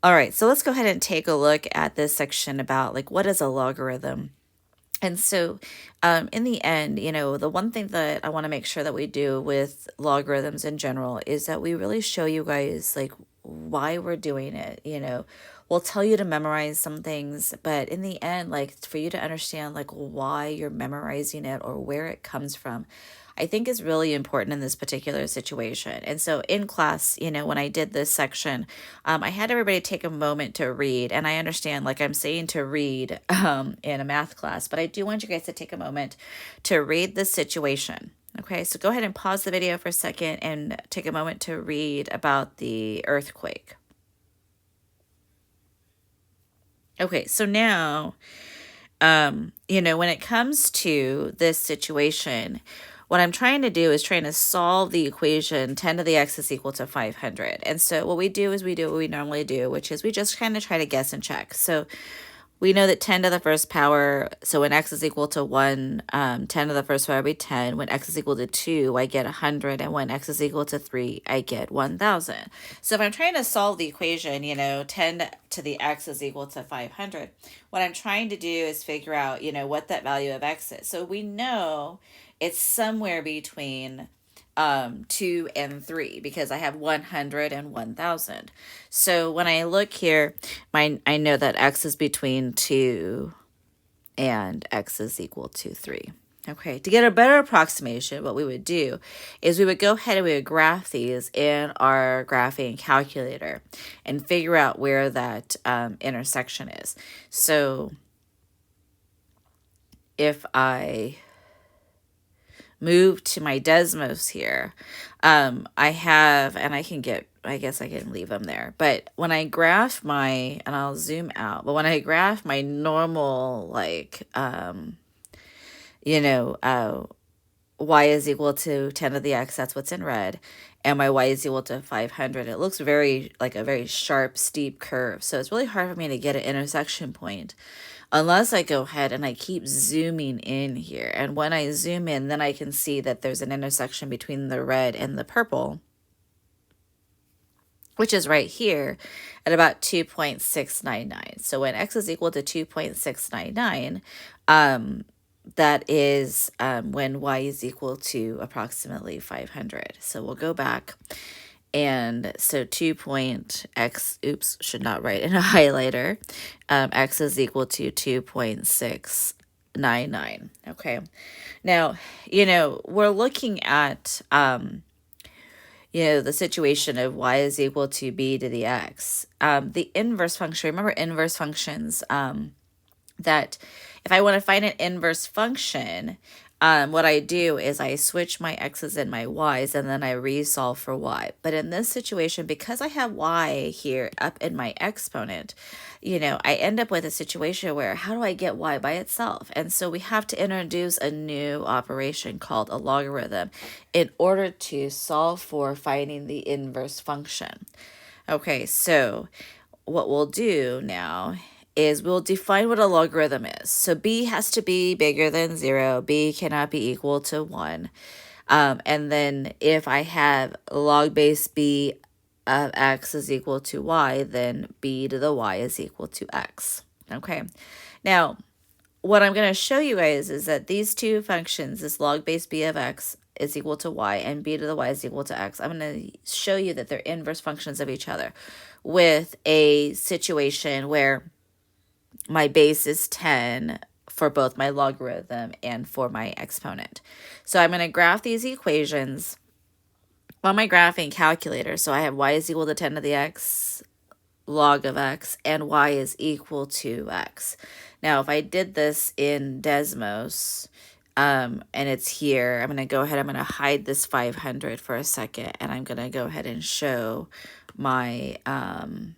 All right, so let's go ahead and take a look at this section about like what is a logarithm. And so, in the end, the one thing that I want to make sure that we do with logarithms in general is that we really show you guys like why we're doing it. We'll tell you to memorize some things, but in the end, like for you to understand like why you're memorizing it or where it comes from, I think is really important in this particular situation. And so in class, when I did this section, I had everybody take a moment to read. And I understand, like I'm saying to read in a math class, but I do want you guys to take a moment to read the situation. Okay, so go ahead and pause the video for a second and take a moment to read about the earthquake. Okay, so now, when it comes to this situation, what I'm trying to do is trying to solve the equation 10 to the x is equal to 500. And so what we do is we do what we normally do, which is we just kind of try to guess and check. So we know that 10 to the first power, so when x is equal to 1, 10 to the first power would be 10. When x is equal to 2, I get 100. And when x is equal to 3, I get 1,000. So if I'm trying to solve the equation, 10 to the x is equal to 500, what I'm trying to do is figure out, what that value of x is. So we know it's somewhere between 2 and 3 because I have 100 and 1,000. So when I look here, I know that x is between 2 and x is equal to 3. Okay, to get a better approximation, what we would do is we would go ahead and we would graph these in our graphing calculator and figure out where that intersection is. So if I move to my Desmos here, I have, and I guess I can leave them there. But when I graph and I'll zoom out, but when I graph my normal, like, y is equal to 10 to the x, that's what's in red, and my y is equal to 500, it looks like a very sharp, steep curve. So it's really hard for me to get an intersection point unless I go ahead and I keep zooming in here. And when I zoom in, then I can see that there's an intersection between the red and the purple, which is right here at about 2.699. So when x is equal to 2.699, that is when y is equal to approximately 500. So we'll go back. And so 2.x, should not write in a highlighter. X is equal to 2.699. Okay. Now, we're looking at, the situation of y is equal to b to the x. The inverse function, remember inverse functions, that if I want to find an inverse function, what I do is I switch my x's and my y's and then I resolve for y. But in this situation, because I have y here up in my exponent, I end up with a situation where how do I get y by itself? And so we have to introduce a new operation called a logarithm in order to solve for finding the inverse function. Okay, so what we'll do now is we'll define what a logarithm is. So b has to be bigger than 0. B cannot be equal to 1. And then if I have log base b of x is equal to y, then b to the y is equal to x. Okay. Now, what I'm going to show you guys is that these two functions, this log base b of x is equal to y and b to the y is equal to x, I'm going to show you that they're inverse functions of each other with a situation where my base is 10 for both my logarithm and for my exponent. So I'm going to graph these equations on my graphing calculator. So I have y is equal to 10 to the x log of x and y is equal to x. Now, if I did this in Desmos, and it's here, I'm going to go ahead, I'm going to hide this 500 for a second, and I'm going to go ahead and show my, I'm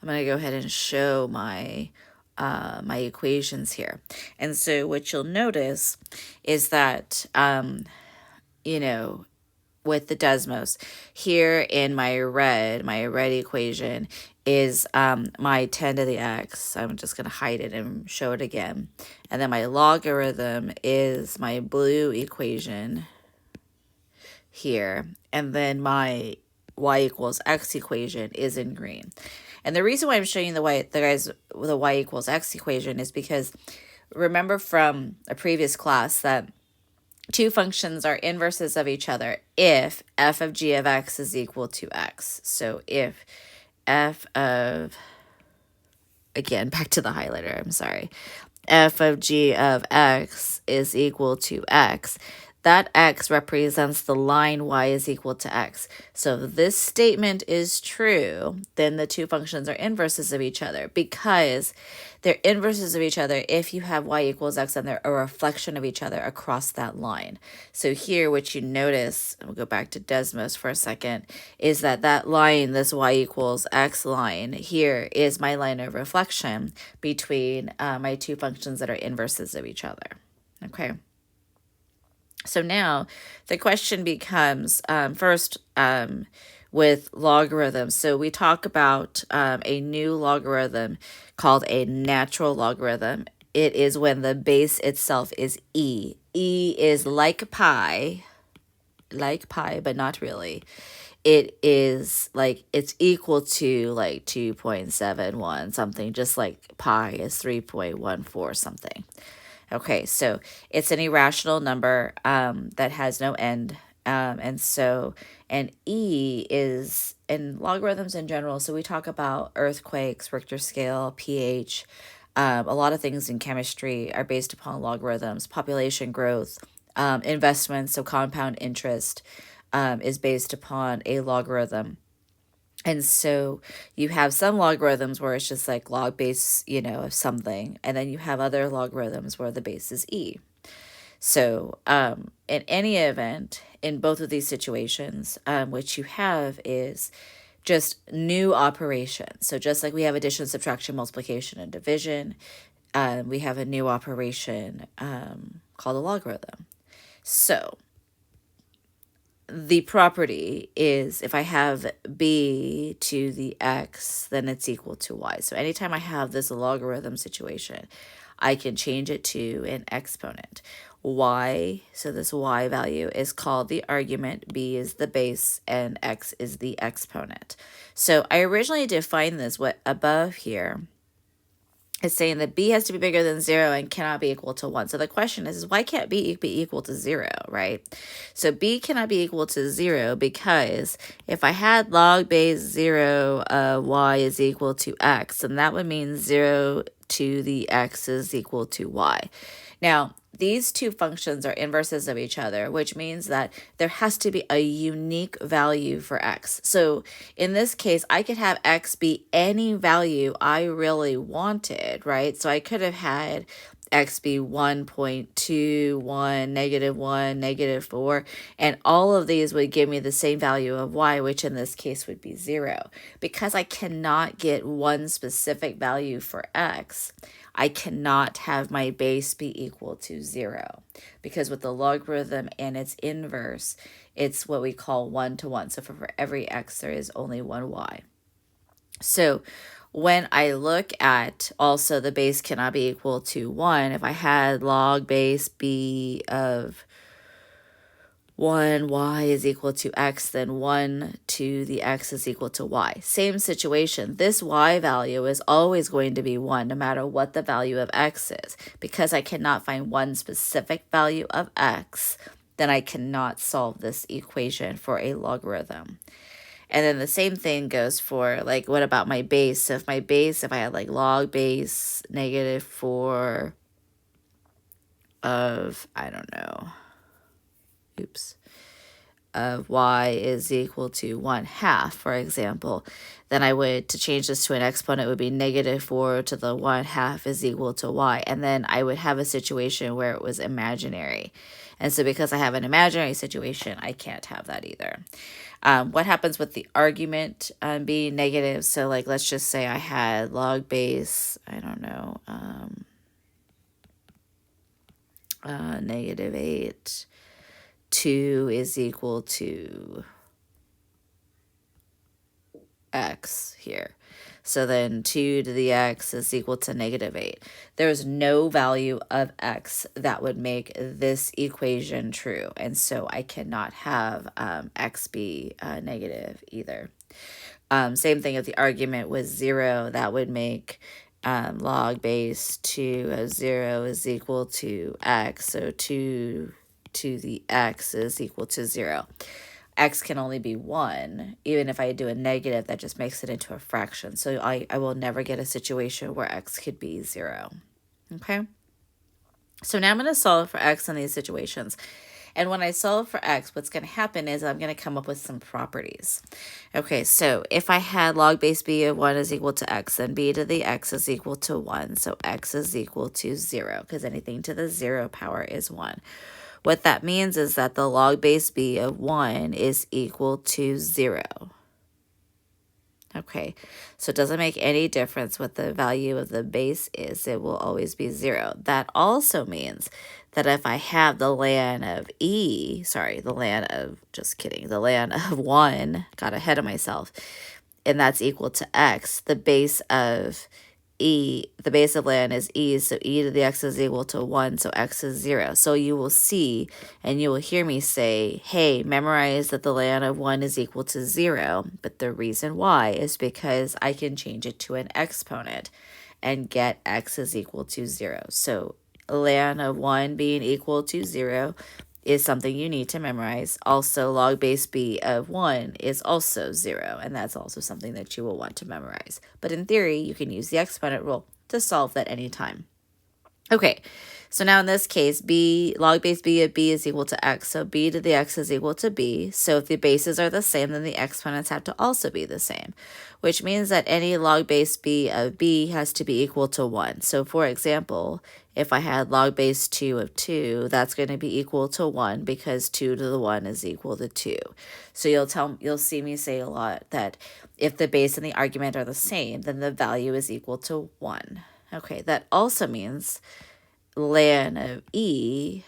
going to go ahead and show my my equations here. And so what you'll notice is that, with the Desmos, here in my red equation is my 10 to the x. I'm just going to hide it and show it again. And then my logarithm is my blue equation, here, and then my y equals x equation is in green. And the reason why I'm showing the y equals x equation is because remember from a previous class that two functions are inverses of each other if f of g of x is equal to x. So if f of, again, back to the highlighter, I'm sorry, f of g of x is equal to x, that x represents the line y is equal to x. So if this statement is true, then the two functions are inverses of each other because they're inverses of each other if you have y equals x and they're a reflection of each other across that line. So here, what you notice, we'll go back to Desmos for a second, is that line, this y equals x line here, is my line of reflection between my two functions that are inverses of each other. Okay. So now the question becomes, first, with logarithms. So we talk about a new logarithm called a natural logarithm. It is when the base itself is e. E is like pi, but not really. It is like, it's equal to like 2.71 something, just like pi is 3.14 something. Okay, so it's an irrational number that has no end. And E is in logarithms in general. So we talk about earthquakes, Richter scale, pH. A lot of things in chemistry are based upon logarithms. Population growth, investments, so compound interest is based upon a logarithm. And so you have some logarithms where it's just like log base, of something. And then you have other logarithms where the base is e. So in any event, in both of these situations, what you have is just new operations. So just like we have addition, subtraction, multiplication, and division, we have a new operation called a logarithm. So the property is if I have b to the x, then it's equal to y. So anytime I have this logarithm situation, I can change it to an exponent. Y, so this y value is called the argument, b is the base, and x is the exponent. So I originally defined this, what above here is saying that b has to be bigger than 0 and cannot be equal to 1. So the question is why can't b be equal to 0, right? So b cannot be equal to 0 because if I had log base 0 of y is equal to x, then that would mean 0 to the x is equal to y. Now, these two functions are inverses of each other, which means that there has to be a unique value for x. So in this case, I could have x be any value I really wanted, right? So I could have had x be 1.21, -1, -4, and all of these would give me the same value of y, which in this case would be 0. Because I cannot get one specific value for x, I cannot have my base be equal to 0, because with the logarithm and its inverse, it's what we call 1-to-1. So for every x, there is only one y. So when I look at also the base cannot be equal to 1, if I had log base b of 1, y is equal to x, then 1 to the x is equal to y. Same situation. This y value is always going to be 1 no matter what the value of x is. Because I cannot find one specific value of x, then I cannot solve this equation for a logarithm. And then the same thing goes for, like, what about my base? So if I had like log base -4 of, I don't know, of y is equal to 1/2, for example, then I would, to change this to an exponent, would be -4 to the 1/2 is equal to y. And then I would have a situation where it was imaginary. And so because I have an imaginary situation, I can't have that either. What happens with the argument being negative? So like, let's just say I had log base, I don't know, -8. 2 is equal to x here. So then 2 to the x is equal to -8. There's no value of x that would make this equation true. And so I cannot have x be negative either. Same thing if the argument was 0, that would make log base 2 of 0 is equal to x. So 2 to the x is equal to 0. X can only be 1. Even if I do a negative, that just makes it into a fraction. So I will never get a situation where x could be 0. Okay? So now I'm going to solve for x in these situations. And when I solve for x, what's going to happen is I'm going to come up with some properties. Okay, so if I had log base b of 1 is equal to x, then b to the x is equal to 1. So x is equal to 0, because anything to the 0 power is 1. What that means is that the log base b of 1 is equal to 0. Okay, so it doesn't make any difference what the value of the base is. It will always be 0. That also means that if I have the ln of the ln of 1, got ahead of myself, and that's equal to x, the base of ln is e, so e to the x is equal to 1, so x is 0. So you will see, and you will hear me say, hey, memorize that the ln of 1 is equal to 0, but the reason why is because I can change it to an exponent and get x is equal to 0. So ln of 1 being equal to 0 is something you need to memorize. Also, log base b of 1 is also 0, and that's also something that you will want to memorize. But in theory, you can use the exponent rule to solve that anytime. Okay, so now in this case, log base b of b is equal to x, so b to the x is equal to b. So if the bases are the same, then the exponents have to also be the same, which means that any log base b of b has to be equal to 1. So for example, if I had log base 2 of 2, that's going to be equal to 1 because 2 to the 1 is equal to 2. So you'll see me say a lot that if the base and the argument are the same, then the value is equal to 1. Okay, that also means ln of e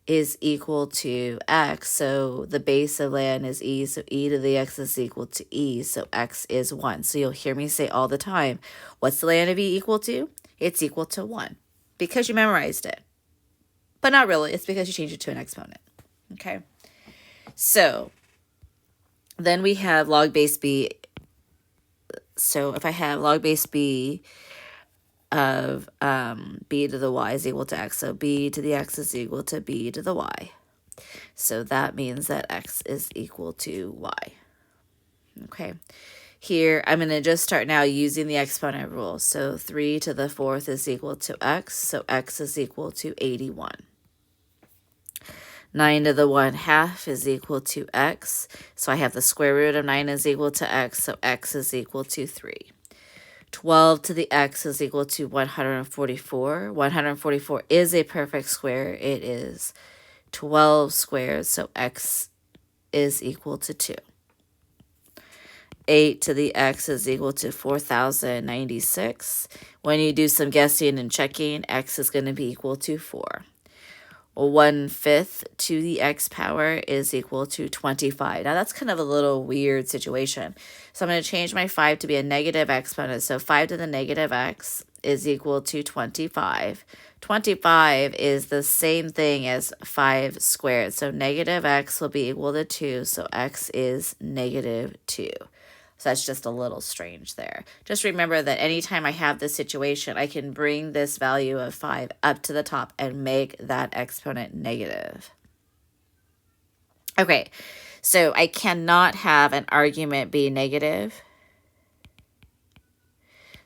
is equal to x, so the base of ln is e, so e to the x is equal to e, so x is 1. So you'll hear me say all the time, what's the ln of e equal to? It's equal to 1, because you memorized it. But not really, it's because you changed it to an exponent. Okay, so then we have log base b. So if I have log base b of b to the y is equal to x, so b to the x is equal to b to the y. So that means that x is equal to y. Okay, here I'm going to just start now using the exponent rule. So 3 to the 4th is equal to x, so x is equal to 81. 9 to the 1/2 is equal to x, so I have the square root of 9 is equal to x, so x is equal to 3. 12 to the x is equal to 144. 144 is a perfect square. It is 12 squared, so x is equal to 2. 8 to the x is equal to 4,096. When you do some guessing and checking, x is going to be equal to 4. 1/5 to the x power is equal to 25. Now that's kind of a little weird situation. So I'm going to change my 5 to be a negative exponent. So 5 to the negative x is equal to 25. 25 is the same thing as 5 squared. So negative x will be equal to 2. So x is -2. So that's just a little strange there. Just remember that anytime I have this situation, I can bring this value of 5 up to the top and make that exponent negative. Okay, so I cannot have an argument be negative.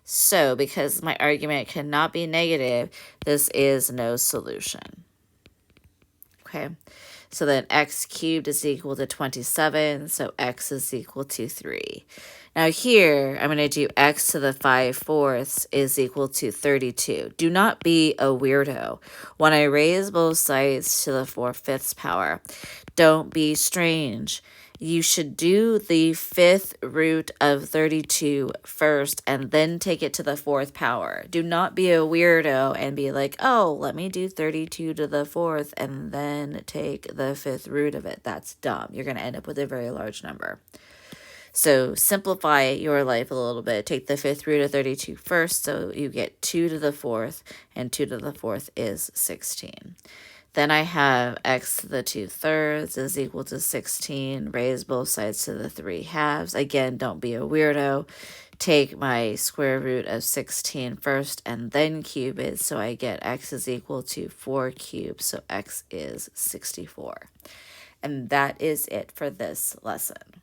So because my argument cannot be negative, this is no solution. Okay, so then x cubed is equal to 27, so x is equal to 3. Now here, I'm going to do x to the 5/4 is equal to 32. Do not be a weirdo. When I raise both sides to the 4/5 power, don't be strange. You should do the 5th root of 32 first and then take it to the 4th power. Do not be a weirdo and be like, oh, let me do 32 to the 4th and then take the 5th root of it. That's dumb. You're going to end up with a very large number. So simplify your life a little bit. Take the fifth root of 32 first, so you get 2 to the fourth, and 2 to the fourth is 16. Then I have x to the 2/3 is equal to 16. Raise both sides to the 3/2. Again, don't be a weirdo. Take my square root of 16 first and then cube it. So I get x is equal to 4 cubed. So x is 64. And that is it for this lesson.